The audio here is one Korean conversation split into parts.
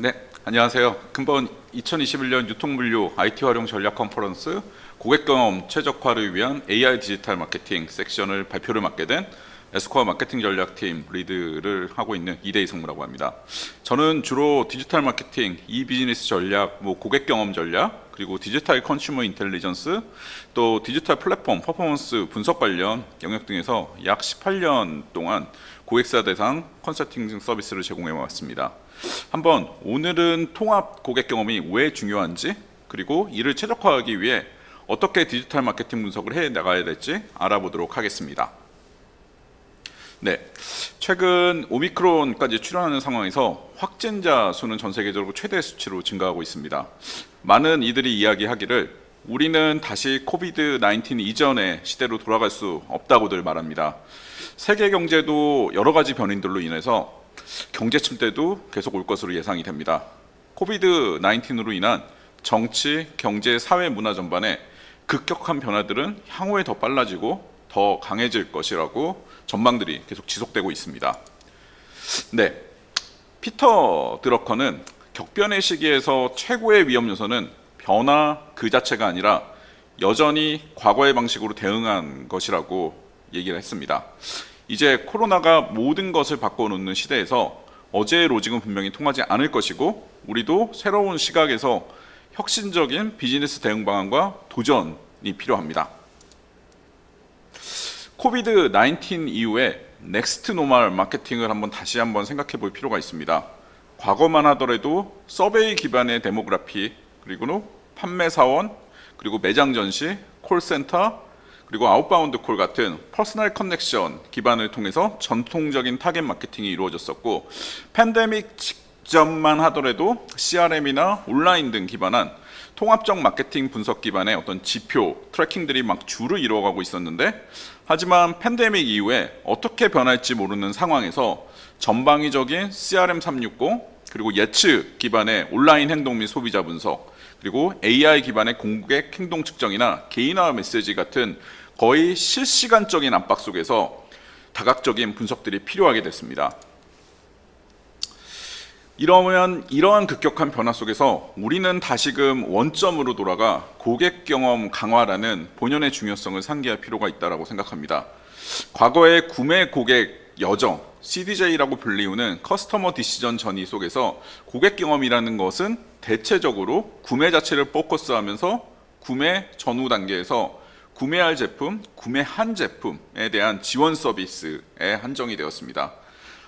네, 안녕하세요. 금번 2021년 유통물류 IT 활용 전략 컨퍼런스 고객 경험 최적화를 위한 AI 디지털 마케팅 섹션을 발표를 맡게 된 에스코어 마케팅 전략팀 리드를 하고 있는 이대희 성무라고 합니다. 저는 주로 디지털 마케팅, 비즈니스 전략, 고객 경험 전략, 그리고 디지털 컨슈머 인텔리전스, 또 디지털 플랫폼 퍼포먼스 분석 관련 영역 등에서 약 18년 동안 고객사 대상 컨설팅 서비스를 제공해 왔습니다. 한번 오늘은 통합 고객 경험이 왜 중요한지, 그리고 이를 최적화하기 위해 어떻게 디지털 마케팅 분석을 해 나가야 될지 알아보도록 하겠습니다. 네, 최근 오미크론까지 출현하는 상황에서 확진자 수는 전 세계적으로 최대 수치로 증가하고 있습니다. 많은 이들이 이야기하기를 우리는 다시 코비드-19 이전의 시대로 돌아갈 수 없다고들 말합니다. 세계 경제도 여러 가지 변인들로 인해서 경제 침체도 계속 올 것으로 예상이 됩니다. 코비드-19으로 인한 정치, 경제, 사회, 문화 전반에 급격한 변화들은 향후에 더 빨라지고 더 강해질 것이라고 전망들이 계속 지속되고 있습니다. 네, 피터 드러커는 격변의 시기에서 최고의 위험 요소는 변화 그 자체가 아니라 여전히 과거의 방식으로 대응한 것이라고 얘기를 했습니다. 이제 코로나가 모든 것을 바꿔놓는 시대에서 어제의 로직은 분명히 통하지 않을 것이고, 우리도 새로운 시각에서 혁신적인 비즈니스 대응 방안과 도전이 필요합니다. 코비드-19 이후에 넥스트 노멀 마케팅을 다시 한번 생각해 볼 필요가 있습니다. 과거만 하더라도 서베이 기반의 데모그래피, 그리고 판매 사원, 그리고 매장 전시, 콜센터, 그리고 아웃바운드 콜 같은 퍼스널 커넥션 기반을 통해서 전통적인 타겟 마케팅이 이루어졌었고, 팬데믹 직전만 하더라도 CRM이나 온라인 등 기반한 통합적 마케팅 분석 기반의 어떤 지표, 트래킹들이 막 주를 이루어가고 있었는데, 하지만 팬데믹 이후에 어떻게 변할지 모르는 상황에서 전방위적인 CRM 360, 그리고 예측 기반의 온라인 행동 및 소비자 분석, 그리고 AI 기반의 고객 행동 측정이나 개인화 메시지 같은 거의 실시간적인 압박 속에서 다각적인 분석들이 필요하게 됐습니다. 이러한 급격한 변화 속에서 우리는 다시금 원점으로 돌아가 고객 경험 강화라는 본연의 중요성을 상기할 필요가 있다고 생각합니다. 과거의 구매 고객 여정, CDJ라고 불리우는 커스터머 디시전 전이 속에서 고객 경험이라는 것은 대체적으로 구매 자체를 포커스하면서 구매 전후 단계에서 구매할 제품, 구매한 제품에 대한 지원 서비스에 한정이 되었습니다.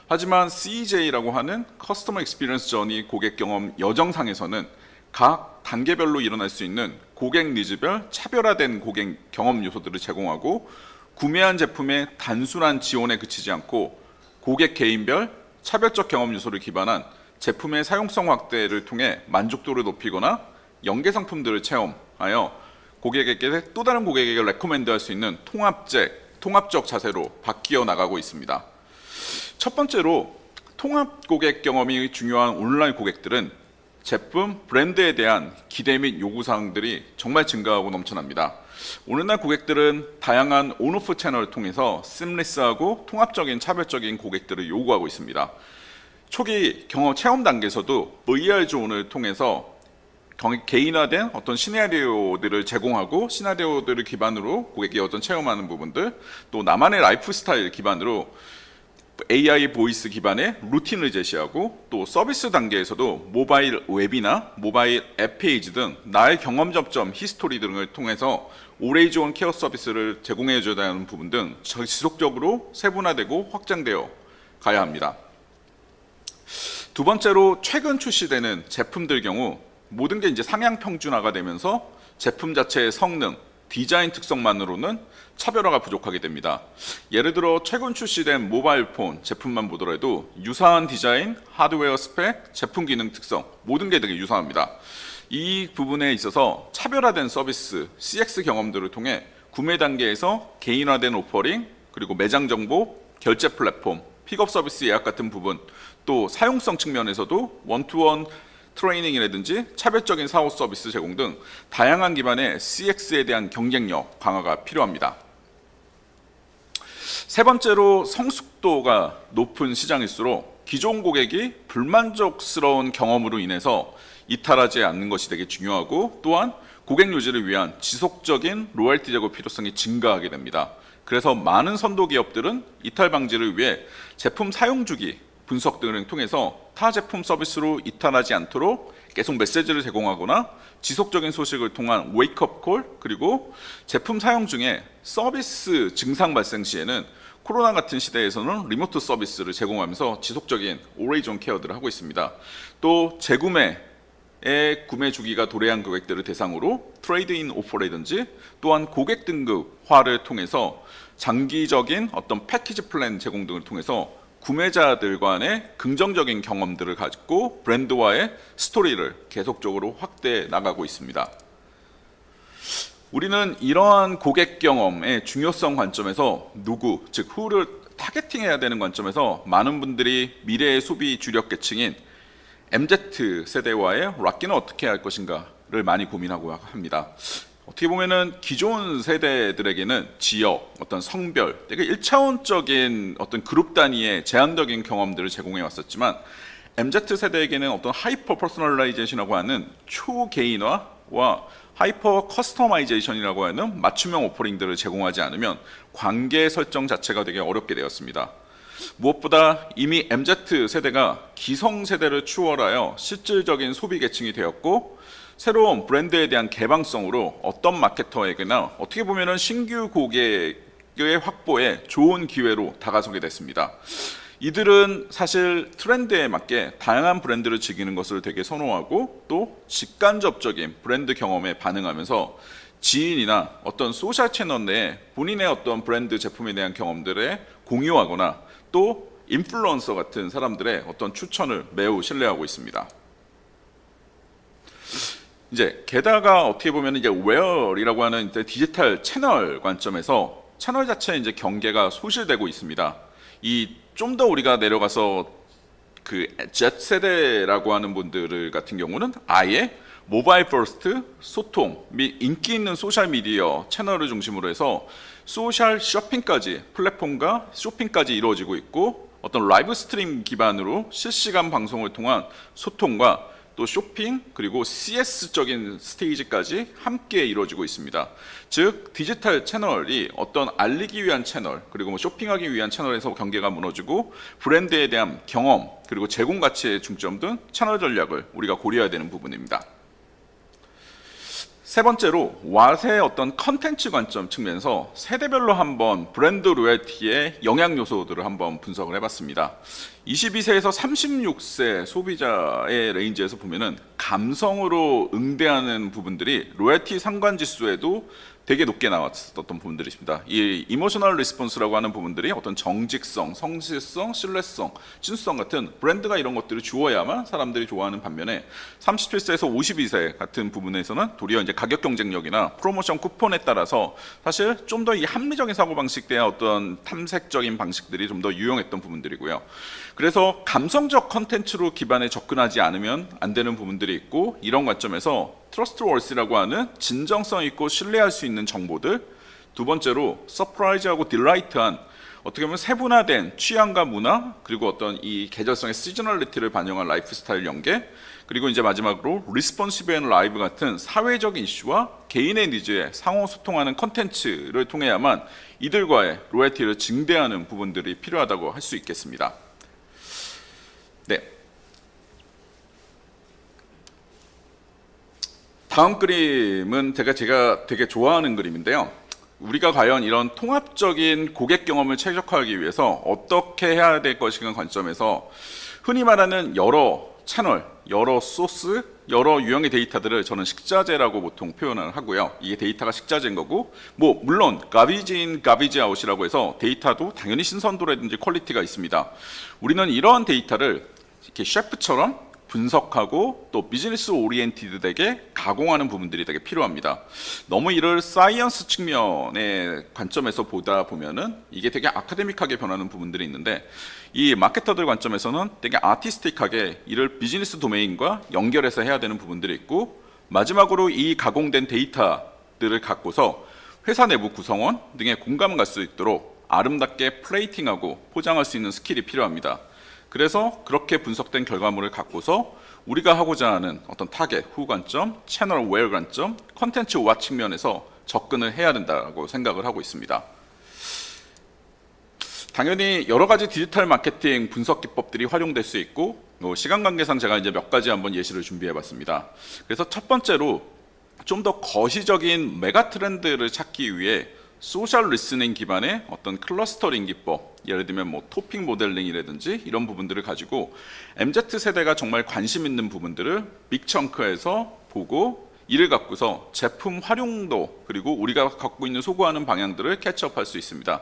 하지만 CEJ라고 하는 커스터머 익스피리언스 저니 고객 경험 여정상에서는 각 단계별로 일어날 수 있는 고객 니즈별 차별화된 고객 경험 요소들을 제공하고, 구매한 제품의 단순한 지원에 그치지 않고 고객 개인별 차별적 경험 요소를 기반한 제품의 사용성 확대를 통해 만족도를 높이거나 연계 상품들을 체험하여 고객에게 또 다른 고객에게 레코멘드할 수 있는 통합적 자세로 바뀌어 나가고 있습니다. 첫 번째로 통합 고객 경험이 중요한 온라인 고객들은 제품, 브랜드에 대한 기대 및 요구사항들이 정말 증가하고 넘쳐납니다. 오늘날 고객들은 다양한 온오프 채널을 통해서 심리스하고 통합적인 차별적인 고객들을 요구하고 있습니다. 초기 경험 체험 단계에서도 VR 존을 통해서 개인화된 어떤 시나리오들을 제공하고, 시나리오들을 기반으로 고객이 어떤 체험하는 부분들, 또 나만의 라이프 스타일 기반으로 AI 보이스 기반의 루틴을 제시하고, 또 서비스 단계에서도 모바일 웹이나 모바일 앱 페이지 등 나의 경험 접점 히스토리 등을 통해서 오레이즈 온 케어 서비스를 제공해 줘야 하는 부분 등 지속적으로 세분화되고 확장되어 가야 합니다. 두 번째로 최근 출시되는 제품들 경우 모든 게 이제 상향 평준화가 되면서 제품 자체의 성능, 디자인 특성만으로는 차별화가 부족하게 됩니다. 예를 들어 최근 출시된 모바일 폰 제품만 보더라도 유사한 디자인, 하드웨어 스펙, 제품 기능 특성 모든 게 되게 유사합니다. 이 부분에 있어서 차별화된 서비스, CX 경험들을 통해 구매 단계에서 개인화된 오퍼링, 그리고 매장 정보, 결제 플랫폼, 픽업 서비스 예약 같은 부분, 또 사용성 측면에서도 원투원 트레이닝이라든지 차별적인 사후 서비스 제공 등 다양한 기반의 CX에 대한 경쟁력 강화가 필요합니다. 세 번째로 성숙도가 높은 시장일수록 기존 고객이 불만족스러운 경험으로 인해서 이탈하지 않는 것이 되게 중요하고, 또한 고객 유지를 위한 지속적인 로열티 제고 필요성이 증가하게 됩니다. 그래서 많은 선도 기업들은 이탈 방지를 위해 제품 사용 주기 분석 등을 통해서 타 제품 서비스로 이탈하지 않도록 계속 메시지를 제공하거나 지속적인 소식을 통한 웨이크업 콜, 그리고 제품 사용 중에 서비스 증상 발생 시에는 코로나 같은 시대에서는 리모트 서비스를 제공하면서 지속적인 always-on 케어들을 하고 있습니다. 또 재구매의 구매 주기가 도래한 고객들을 대상으로 트레이드인 오퍼라든지, 또한 고객 등급화를 통해서 장기적인 어떤 패키지 플랜 제공 등을 통해서 구매자들 간의 긍정적인 경험들을 가지고 브랜드와의 스토리를 계속적으로 확대해 나가고 있습니다. 우리는 이러한 고객 경험의 중요성 관점에서 누구, 즉 who를 타겟팅해야 되는 관점에서 많은 분들이 미래의 소비 주력 계층인 MZ 세대와의 락기는 어떻게 할 것인가를 많이 고민하고 합니다. 어떻게 보면은 기존 세대들에게는 지역, 어떤 성별, 되게 1차원적인 어떤 그룹 단위의 제한적인 경험들을 제공해 왔었지만, MZ 세대에게는 어떤 하이퍼 퍼스널라이제이션이라고 하는 초개인화와 하이퍼 커스터마이제이션이라고 하는 맞춤형 오퍼링들을 제공하지 않으면 관계 설정 자체가 되게 어렵게 되었습니다. 무엇보다 이미 MZ 세대가 기성 세대를 추월하여 실질적인 소비 계층이 되었고, 새로운 브랜드에 대한 개방성으로 어떤 마케터에게나 어떻게 보면은 신규 고객의 확보에 좋은 기회로 다가서게 됐습니다. 이들은 사실 트렌드에 맞게 다양한 브랜드를 즐기는 것을 되게 선호하고, 또 직간접적인 브랜드 경험에 반응하면서 지인이나 어떤 소셜 채널 내에 본인의 어떤 브랜드 제품에 대한 경험들에 공유하거나, 또 인플루언서 같은 사람들의 어떤 추천을 매우 신뢰하고 있습니다. 이제 게다가 어떻게 보면 이제 웨어이라고 하는 이제 디지털 채널 관점에서 채널 자체에 이제 경계가 소실되고 있습니다. 이 좀 더 우리가 내려가서 그 Z 세대라고 하는 분들 같은 경우는 아예 모바일 퍼스트 소통 및 인기 있는 소셜 미디어 채널을 중심으로 해서 소셜 쇼핑까지, 플랫폼과 쇼핑까지 이루어지고 있고, 어떤 라이브 스트림 기반으로 실시간 방송을 통한 소통과 또 쇼핑, 그리고 CS적인 스테이지까지 함께 이루어지고 있습니다. 즉 디지털 채널이 어떤 알리기 위한 채널, 그리고 뭐 쇼핑하기 위한 채널에서 경계가 무너지고, 브랜드에 대한 경험, 그리고 제공 가치의 중점 등 채널 전략을 우리가 고려해야 되는 부분입니다. 세 번째로 왓의 어떤 컨텐츠 관점 측면에서 세대별로 한번 브랜드 로열티의 영향 요소들을 한번 분석을 해봤습니다. 22세에서 36세 소비자의 레인지에서 보면은 감성으로 응대하는 부분들이 로열티 상관 지수에도 되게 높게 나왔었던 부분들이 있습니다. 이 이모셔널 리스폰스라고 하는 부분들이 어떤 정직성, 성실성, 신뢰성, 친수성 같은 브랜드가 이런 것들을 주어야만 사람들이 좋아하는 반면에 37세에서 52세 같은 부분에서는 도리어 이제 가격 경쟁력이나 프로모션 쿠폰에 따라서 사실 좀 더 이 합리적인 사고방식에 대한 어떤 탐색적인 방식들이 좀 더 유용했던 부분들이고요. 그래서 감성적 컨텐츠로 기반에 접근하지 않으면 안 되는 부분들이 있고, 이런 관점에서 트러스트워시라고 하는 진정성 있고 신뢰할 수 있는 정보들, 두 번째로 서프라이즈하고 딜라이트한 어떻게 보면 세분화된 취향과 문화, 그리고 어떤 이 계절성의 시저널리티를 반영한 라이프 스타일 연계, 그리고 이제 마지막으로 리스폰시브 앤 라이브 같은 사회적 이슈와 개인의 니즈에 상호 소통하는 컨텐츠를 통해야만 이들과의 로열티를 증대하는 부분들이 필요하다고 할 수 있겠습니다. 네. 다음 그림은 제가 되게 좋아하는 그림인데요. 우리가 과연 이런 통합적인 고객 경험을 최적화하기 위해서 어떻게 해야 될 것인가 관점에서 흔히 말하는 여러 채널, 여러 소스, 여러 유형의 데이터들을 저는 식자재라고 보통 표현을 하고요. 이게 데이터가 식자재인 거고, 뭐 물론 가비지 인 가비지 아웃이라고 해서 데이터도 당연히 신선도라든지 퀄리티가 있습니다. 우리는 이러한 데이터를 이렇게 셰프처럼 분석하고 또 비즈니스 오리엔티드되게 가공하는 부분들이 되게 필요합니다. 너무 이를 사이언스 측면의 관점에서 보다 보면은 이게 되게 아카데믹하게 변하는 부분들이 있는데, 이 마케터들 관점에서는 되게 아티스틱하게 이를 비즈니스 도메인과 연결해서 해야 되는 부분들이 있고, 마지막으로 이 가공된 데이터들을 갖고서 회사 내부 구성원 등의 공감을 갈 수 있도록 아름답게 플레이팅하고 포장할 수 있는 스킬이 필요합니다. 그래서 그렇게 분석된 결과물을 갖고서 우리가 하고자 하는 어떤 타겟, 후 관점, 채널 웨어 관점, 컨텐츠 와 측면에서 접근을 해야 된다고 생각을 하고 있습니다. 당연히 여러 가지 디지털 마케팅 분석 기법들이 활용될 수 있고, 시간 관계상 제가 이제 몇 가지 한번 예시를 준비해 봤습니다. 그래서 첫 번째로 좀 더 거시적인 메가 트렌드를 찾기 위해 소셜 리스닝 기반의 어떤 클러스터링 기법, 예를 들면 뭐 토픽 모델링이라든지 이런 부분들을 가지고 MZ 세대가 정말 관심 있는 부분들을 빅청크에서 보고 이를 갖고서 제품 활용도 그리고 우리가 갖고 있는 소구하는 방향들을 캐치업할 수 있습니다.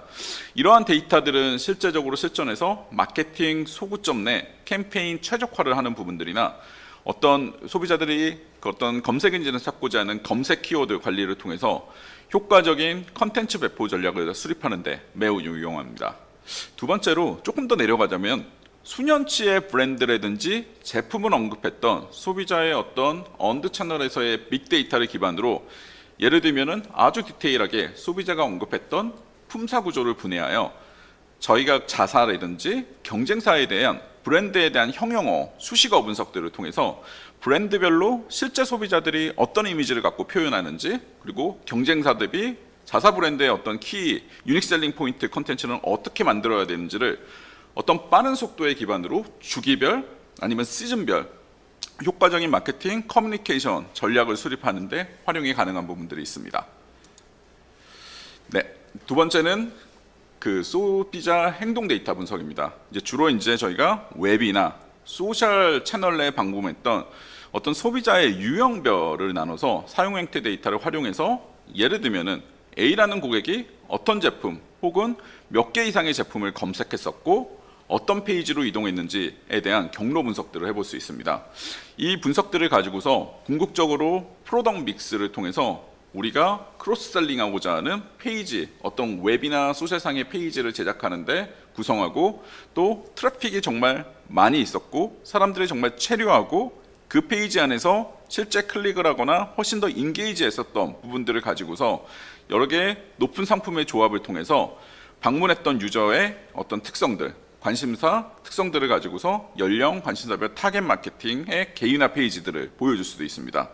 이러한 데이터들은 실제적으로 실전에서 마케팅 소구점 내 캠페인 최적화를 하는 부분들이나 어떤 소비자들이 어떤 검색 엔진을 찾고자 하는 검색 키워드 관리를 통해서 효과적인 컨텐츠 배포 전략을 수립하는 데 매우 유용합니다. 두 번째로 조금 더 내려가자면 수년치의 브랜드라든지 제품을 언급했던 소비자의 어떤 언드 채널에서의 빅데이터를 기반으로 예를 들면은 아주 디테일하게 소비자가 언급했던 품사 구조를 분해하여 저희가 자사라든지 경쟁사에 대한 브랜드에 대한 형용어, 수식어 분석들을 통해서 브랜드별로 실제 소비자들이 어떤 이미지를 갖고 표현하는지 그리고 경쟁사 대비 자사 브랜드의 어떤 키, 유닉 셀링 포인트 컨텐츠는 어떻게 만들어야 되는지를 어떤 빠른 속도의 기반으로 주기별 아니면 시즌별 효과적인 마케팅, 커뮤니케이션 전략을 수립하는 데 활용이 가능한 부분들이 있습니다. 네, 두 번째는 그 소비자 행동 데이터 분석입니다. 주로 저희가 웹이나 소셜 채널 내에 방문했던 어떤 소비자의 유형별을 나눠서 사용 행태 데이터를 활용해서 예를 들면은 A라는 고객이 어떤 제품 혹은 몇 개 이상의 제품을 검색했었고 어떤 페이지로 이동했는지에 대한 경로 분석들을 해볼 수 있습니다. 이 분석들을 가지고서 궁극적으로 프로덕트 믹스를 통해서 우리가 크로스셀링하고자 하는 페이지, 어떤 웹이나 소셜상의 페이지를 제작하는데 구성하고 또 트래픽이 정말 많이 있었고 사람들이 정말 체류하고 그 페이지 안에서 실제 클릭을 하거나 훨씬 더 인게이지 했었던 부분들을 가지고서 여러 개의 높은 상품의 조합을 통해서 방문했던 유저의 어떤 특성들, 관심사 특성들을 가지고서 연령, 관심사별 타겟 마케팅의 개인화 페이지들을 보여줄 수도 있습니다.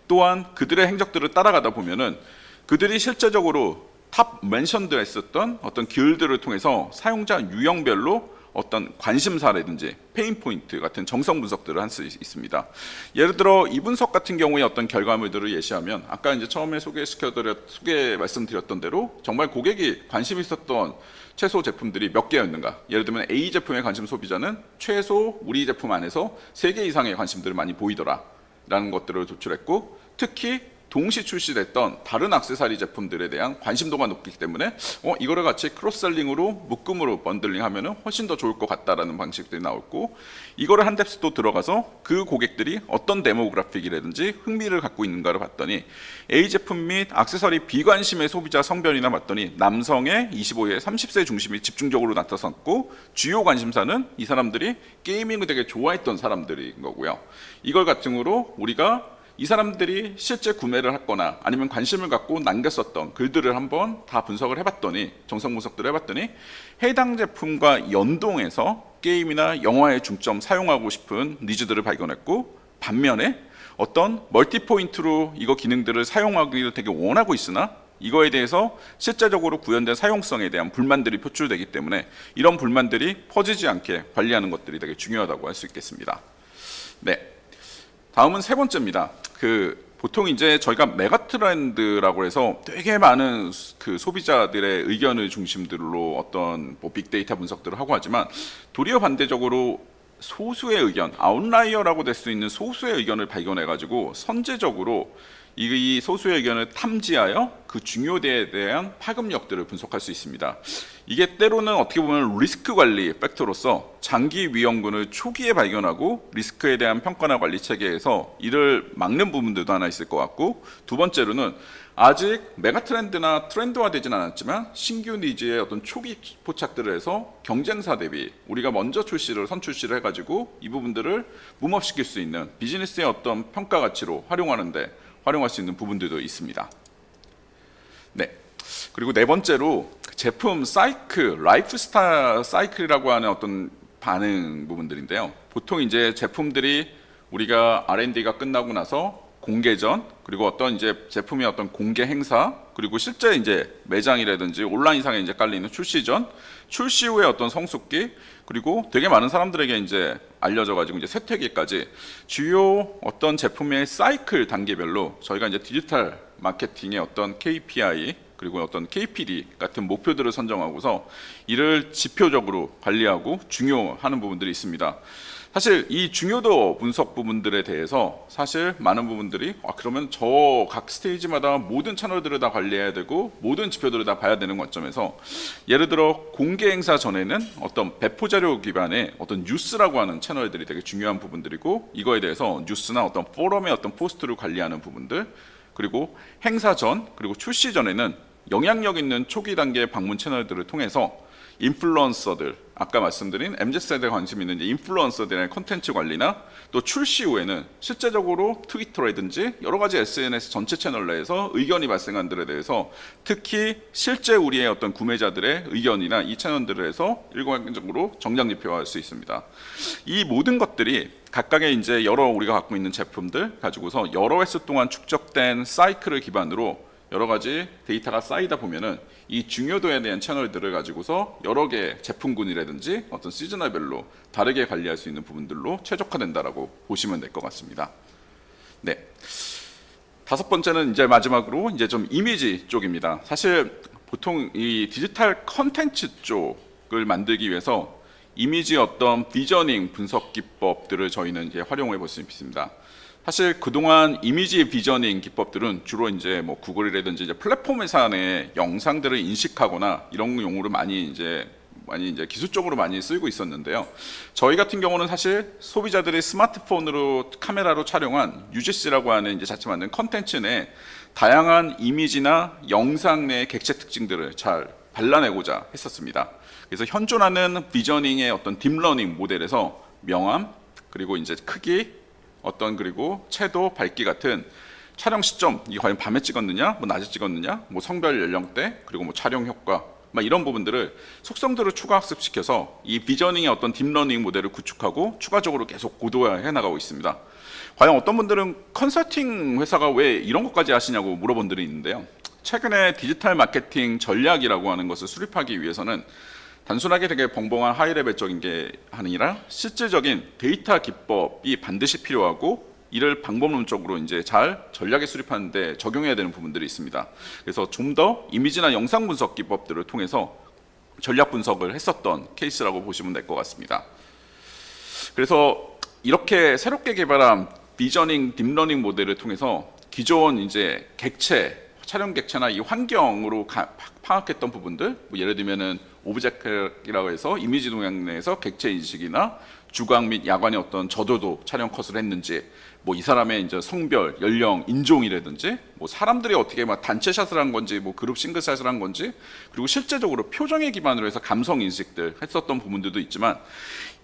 또한 그들의 행적들을 따라가다 보면은 그들이 실제적으로 탑 멘션드 했었던 어떤 기울들을 통해서 사용자 유형별로 어떤 관심사라든지 페인 포인트 같은 정성 분석들을 할 수 있습니다. 예를 들어 이 분석 같은 경우에 어떤 결과물들을 예시하면 아까 처음에 소개 말씀드렸던 대로 정말 고객이 관심 있었던 최소 제품들이 몇 개였는가. 예를 들면 A 제품의 관심 소비자는 최소 우리 제품 안에서 3개 이상의 관심들을 많이 보이더라 라는 것들을 도출했고 특히 동시 출시됐던 다른 액세서리 제품들에 대한 관심도가 높기 때문에 이거를 같이 크로스셀링으로 묶음으로 번들링 하면은 훨씬 더 좋을 것 같다라는 방식들이 나왔고 이거를 한 뎁스 또 들어가서 그 고객들이 어떤 데모그래픽이라든지 흥미를 갖고 있는가를 봤더니 A 제품 및 액세서리 비관심의 소비자 성별이나 봤더니 남성의 25에 30세 중심이 집중적으로 나타났고 주요 관심사는 이 사람들이 게이밍을 되게 좋아했던 사람들인 거고요. 이걸 바탕으로 우리가 이 사람들이 실제 구매를 했거나 아니면 관심을 갖고 남겼었던 글들을 한번 다 분석을 해봤더니 정성 분석들을 해봤더니 해당 제품과 연동해서 게임이나 영화에 중점 사용하고 싶은 니즈들을 발견했고 반면에 어떤 멀티 포인트로 이거 기능들을 사용하기를 되게 원하고 있으나 이거에 대해서 실제적으로 구현된 사용성에 대한 불만들이 표출되기 때문에 이런 불만들이 퍼지지 않게 관리하는 것들이 되게 중요하다고 할 수 있겠습니다. 네. 다음은 세 번째입니다. 보통 저희가 메가 트렌드라고 해서 되게 많은 그 소비자들의 의견을 중심들로 어떤 빅데이터 분석들을 하고 하지만 도리어 반대적으로 소수의 의견, 아웃라이어라고 될 수 있는 소수의 의견을 발견해 가지고 선제적으로 이 소수의 의견을 탐지하여 그 중요대에 대한 파급력들을 분석할 수 있습니다. 이게 때로는 어떻게 보면 리스크 관리 팩터로서 장기 위험군을 초기에 발견하고 리스크에 대한 평가나 관리 체계에서 이를 막는 부분들도 하나 있을 것 같고 두 번째로는 아직 메가 트렌드나 트렌드화되진 않았지만 신규 니즈의 어떤 초기 포착들을 해서 경쟁사 대비 우리가 먼저 선출시를 해가지고 이 부분들을 붐업시킬 수 있는 비즈니스의 어떤 평가 가치로 활용할 수 있는 부분들도 있습니다. 네. 그리고 네 번째로 제품 사이클, 라이프 스타일 사이클이라고 하는 어떤 반응 부분들인데요. 보통 이제 제품들이 우리가 R&D가 끝나고 나서 공개 전, 그리고 어떤 이제 제품의 어떤 공개 행사, 그리고 실제 이제 매장이라든지 온라인상에 이제 깔리는 출시 전, 출시 후에 어떤 성숙기, 그리고 되게 많은 사람들에게 이제 알려져 가지고 이제 쇠퇴기까지 주요 어떤 제품의 사이클 단계별로 저희가 이제 디지털 마케팅의 어떤 KPI 그리고 어떤 KPD 같은 목표들을 선정하고서 이를 지표적으로 관리하고 중요하는 부분들이 있습니다. 사실 이 중요도 분석 부분들에 대해서 사실 많은 부분들이 그러면 저 각 스테이지마다 모든 채널들을 다 관리해야 되고 모든 지표들을 다 봐야 되는 관점에서 예를 들어 공개 행사 전에는 어떤 배포 자료 기반의 어떤 뉴스라고 하는 채널들이 되게 중요한 부분들이고 이거에 대해서 뉴스나 어떤 포럼의 어떤 포스트를 관리하는 부분들 그리고 행사 전 그리고 출시 전에는 영향력 있는 초기 단계 방문 채널들을 통해서 인플루언서들, 아까 말씀드린 MZ세대에 관심 있는 인플루언서들의 콘텐츠 관리나 또 출시 후에는 실제적으로 트위터라든지 여러 가지 SNS 전체 채널 내에서 의견이 발생한 들에 대해서 특히 실제 우리의 어떤 구매자들의 의견이나 이 채널들에서 일괄적으로 정량지표화할 수 있습니다. 이 모든 것들이 각각의 이제 여러 우리가 갖고 있는 제품들 가지고서 여러 횟수 동안 축적된 사이클을 기반으로 여러 가지 데이터가 쌓이다 보면은 이 중요도에 대한 채널들을 가지고서 여러 개 제품군이라든지 어떤 시즌얼별로 다르게 관리할 수 있는 부분들로 최적화된다라고 보시면 될 것 같습니다. 네. 다섯 번째는 이제 마지막으로 이제 좀 이미지 쪽입니다. 사실 보통 이 디지털 컨텐츠 쪽을 만들기 위해서 이미지 어떤 비저닝 분석 기법들을 저희는 이제 활용해 볼 수 있습니다. 사실 그동안 이미지 비저닝 기법들은 주로 이제 뭐 구글이라든지 이제 플랫폼 회사의 영상들을 인식하거나 이런 용어로 많이 이제 기술적으로 많이 쓰이고 있었는데요. 저희 같은 경우는 사실 소비자들이 스마트폰으로 카메라로 촬영한 UGC라고 하는 이제 자체 만든 컨텐츠 내 다양한 이미지나 영상 내 객체 특징들을 잘 발라내고자 했었습니다. 그래서 현존하는 비저닝의 어떤 딥러닝 모델에서 명암 그리고 이제 크기 어떤 그리고 채도, 밝기 같은 촬영 시점, 이게 과연 밤에 찍었느냐, 뭐 낮에 찍었느냐, 뭐 성별 연령대, 그리고 뭐 촬영 효과, 막 이런 부분들을 속성들을 추가 학습시켜서 이 비저닝의 어떤 딥러닝 모델을 구축하고 추가적으로 계속 고도화해 나가고 있습니다. 과연 어떤 분들은 컨설팅 회사가 왜 이런 것까지 하시냐고 물어본 분들이 있는데요. 최근에 디지털 마케팅 전략이라고 하는 것을 수립하기 위해서는 단순하게 되게 벙벙한 하이레벨적인 게 아니라 실질적인 데이터 기법이 반드시 필요하고 이를 방법론적으로 이제 잘 전략에 수립하는데 적용해야 되는 부분들이 있습니다. 그래서 좀 더 이미지나 영상 분석 기법들을 통해서 전략 분석을 했었던 케이스라고 보시면 될 것 같습니다. 그래서 이렇게 새롭게 개발한 비저닝 딥러닝 모델을 통해서 기존 이제 객체 촬영 객체나 이 환경으로 파악했던 부분들, 뭐 예를 들면은 오브젝트라고 해서 이미지 동향 내에서 객체 인식이나 주광 및 야광의 어떤 저조도 촬영 컷을 했는지, 뭐 이 사람의 이제 성별, 연령, 인종이라든지, 뭐 사람들이 어떻게 막 단체 샷을 한 건지, 뭐 그룹 싱글 샷을 한 건지, 그리고 실제적으로 표정에 기반으로 해서 감성 인식들 했었던 부분들도 있지만,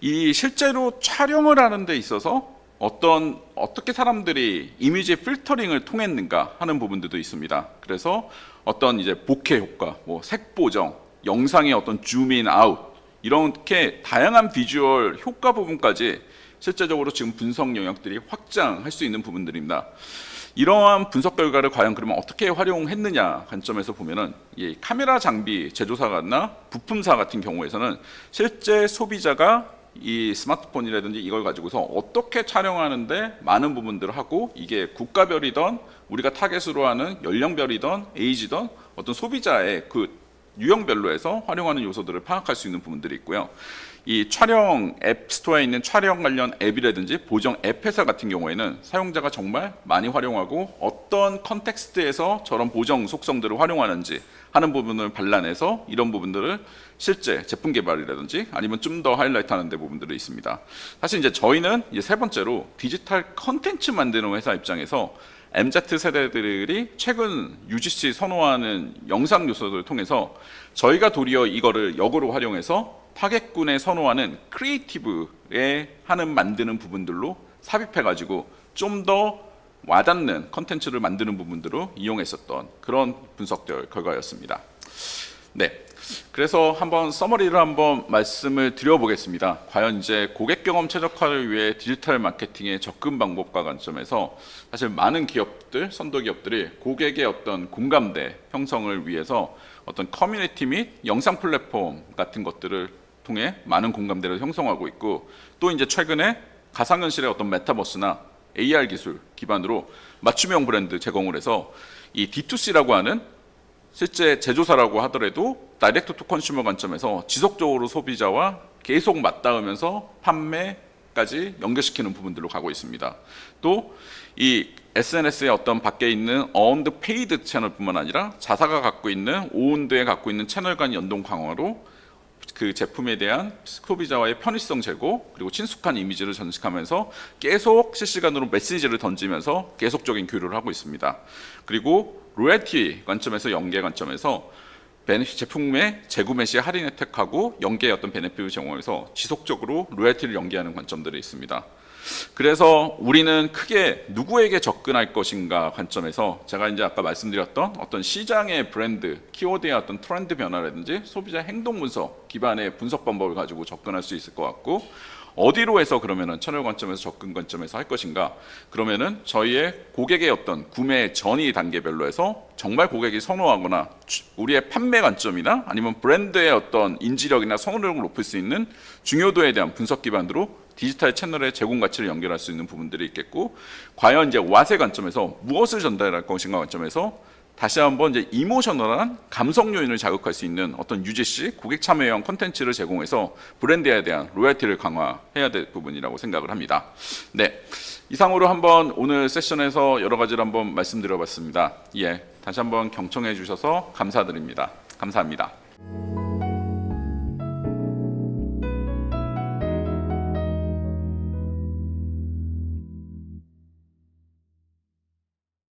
이 실제로 촬영을 하는 데 있어서 어떻게 사람들이 이미지 필터링을 통했는가 하는 부분들도 있습니다. 그래서 어떤 이제 보케 효과, 뭐 색 보정, 영상의 어떤 줌인 아웃 이렇게 다양한 비주얼 효과 부분까지 실제적으로 지금 분석 영역들이 확장할 수 있는 부분들입니다. 이러한 분석 결과를 과연 그러면 어떻게 활용했느냐 관점에서 보면은 이 카메라 장비 제조사나 부품사 같은 경우에서는 실제 소비자가 이 스마트폰이라든지 이걸 가지고서 어떻게 촬영하는데 많은 부분들을 하고 이게 국가별이던 우리가 타겟으로 하는 연령별이던 에이지던 어떤 소비자의 그 유형별로 해서 활용하는 요소들을 파악할 수 있는 부분들이 있고요. 이 촬영 앱 스토어에 있는 촬영 관련 앱이라든지 보정 앱 회사 같은 경우에는 사용자가 정말 많이 활용하고 어떤 컨텍스트에서 저런 보정 속성들을 활용하는지 하는 부분을 발라내서 이런 부분들을 실제 제품 개발이라든지 아니면 좀 더 하이라이트 하는 데 부분들이 있습니다. 사실 이제 저희는 이제 세 번째로 디지털 컨텐츠 만드는 회사 입장에서 MZ 세대들이 최근 UGC 선호하는 영상 요소들을 통해서 저희가 도리어 이거를 역으로 활용해서 타겟군에 선호하는 크리에이티브에 하는 만드는 부분들로 삽입해가지고 좀 더 와닿는 컨텐츠를 만드는 부분들로 이용했었던 그런 분석 결과였습니다. 네. 그래서 한번 서머리를 한번 말씀을 드려보겠습니다. 과연 이제 고객 경험 최적화를 위해 디지털 마케팅의 접근 방법과 관점에서 사실 많은 기업들, 선도 기업들이 고객의 어떤 공감대 형성을 위해서 어떤 커뮤니티 및 영상 플랫폼 같은 것들을 통해 많은 공감대를 형성하고 있고, 또 이제 최근에 가상현실의 어떤 메타버스나 AR 기술 기반으로 맞춤형 브랜드 제공을 해서 이 D2C라고 하는 실제 제조사라고 하더라도 다이렉트 투 컨슈머 관점에서 지속적으로 소비자와 계속 맞닿으면서 판매까지 연결시키는 부분들로 가고 있습니다. 또 이 SNS의 어떤 밖에 있는 어운드 페이드 채널뿐만 아니라 자사가 갖고 있는 오운드에 갖고 있는 채널 간 연동 강화로 그 제품에 대한 소비자와의 편의성 제고, 그리고 친숙한 이미지를 전식하면서 계속 실시간으로 메시지를 던지면서 계속적인 교류를 하고 있습니다. 그리고 로열티 관점에서, 연계 관점에서 제품의 재구매 시 할인 혜택하고 연계의 어떤 베네핏을 제공해서 지속적으로 로열티를 연계하는 관점들이 있습니다. 그래서 우리는 크게 누구에게 접근할 것인가 관점에서 제가 이제 아까 말씀드렸던 어떤 시장의 브랜드, 키워드의 어떤 트렌드 변화라든지 소비자 행동 분석 기반의 분석 방법을 가지고 접근할 수 있을 것 같고, 어디로 해서 그러면은 채널 관점에서 접근 관점에서 할 것인가, 그러면은 저희의 고객의 어떤 구매 전이 단계별로 해서 정말 고객이 선호하거나 우리의 판매 관점이나 아니면 브랜드의 어떤 인지력이나 선호력을 높일 수 있는 중요도에 대한 분석 기반으로 디지털 채널의 제공 가치를 연결할 수 있는 부분들이 있겠고, 과연 이제 왓의 관점에서 무엇을 전달할 것인가 관점에서 다시 한번 이제 이모셔널한 감성 요인을 자극할 수 있는 어떤 UGC 고객 참여형 콘텐츠를 제공해서 브랜드에 대한 로열티를 강화해야 될 부분이라고 생각을 합니다. 네, 이상으로 한번 오늘 세션에서 여러 가지를 한번 말씀드려봤습니다. 예, 다시 한번 경청해 주셔서 감사드립니다. 감사합니다.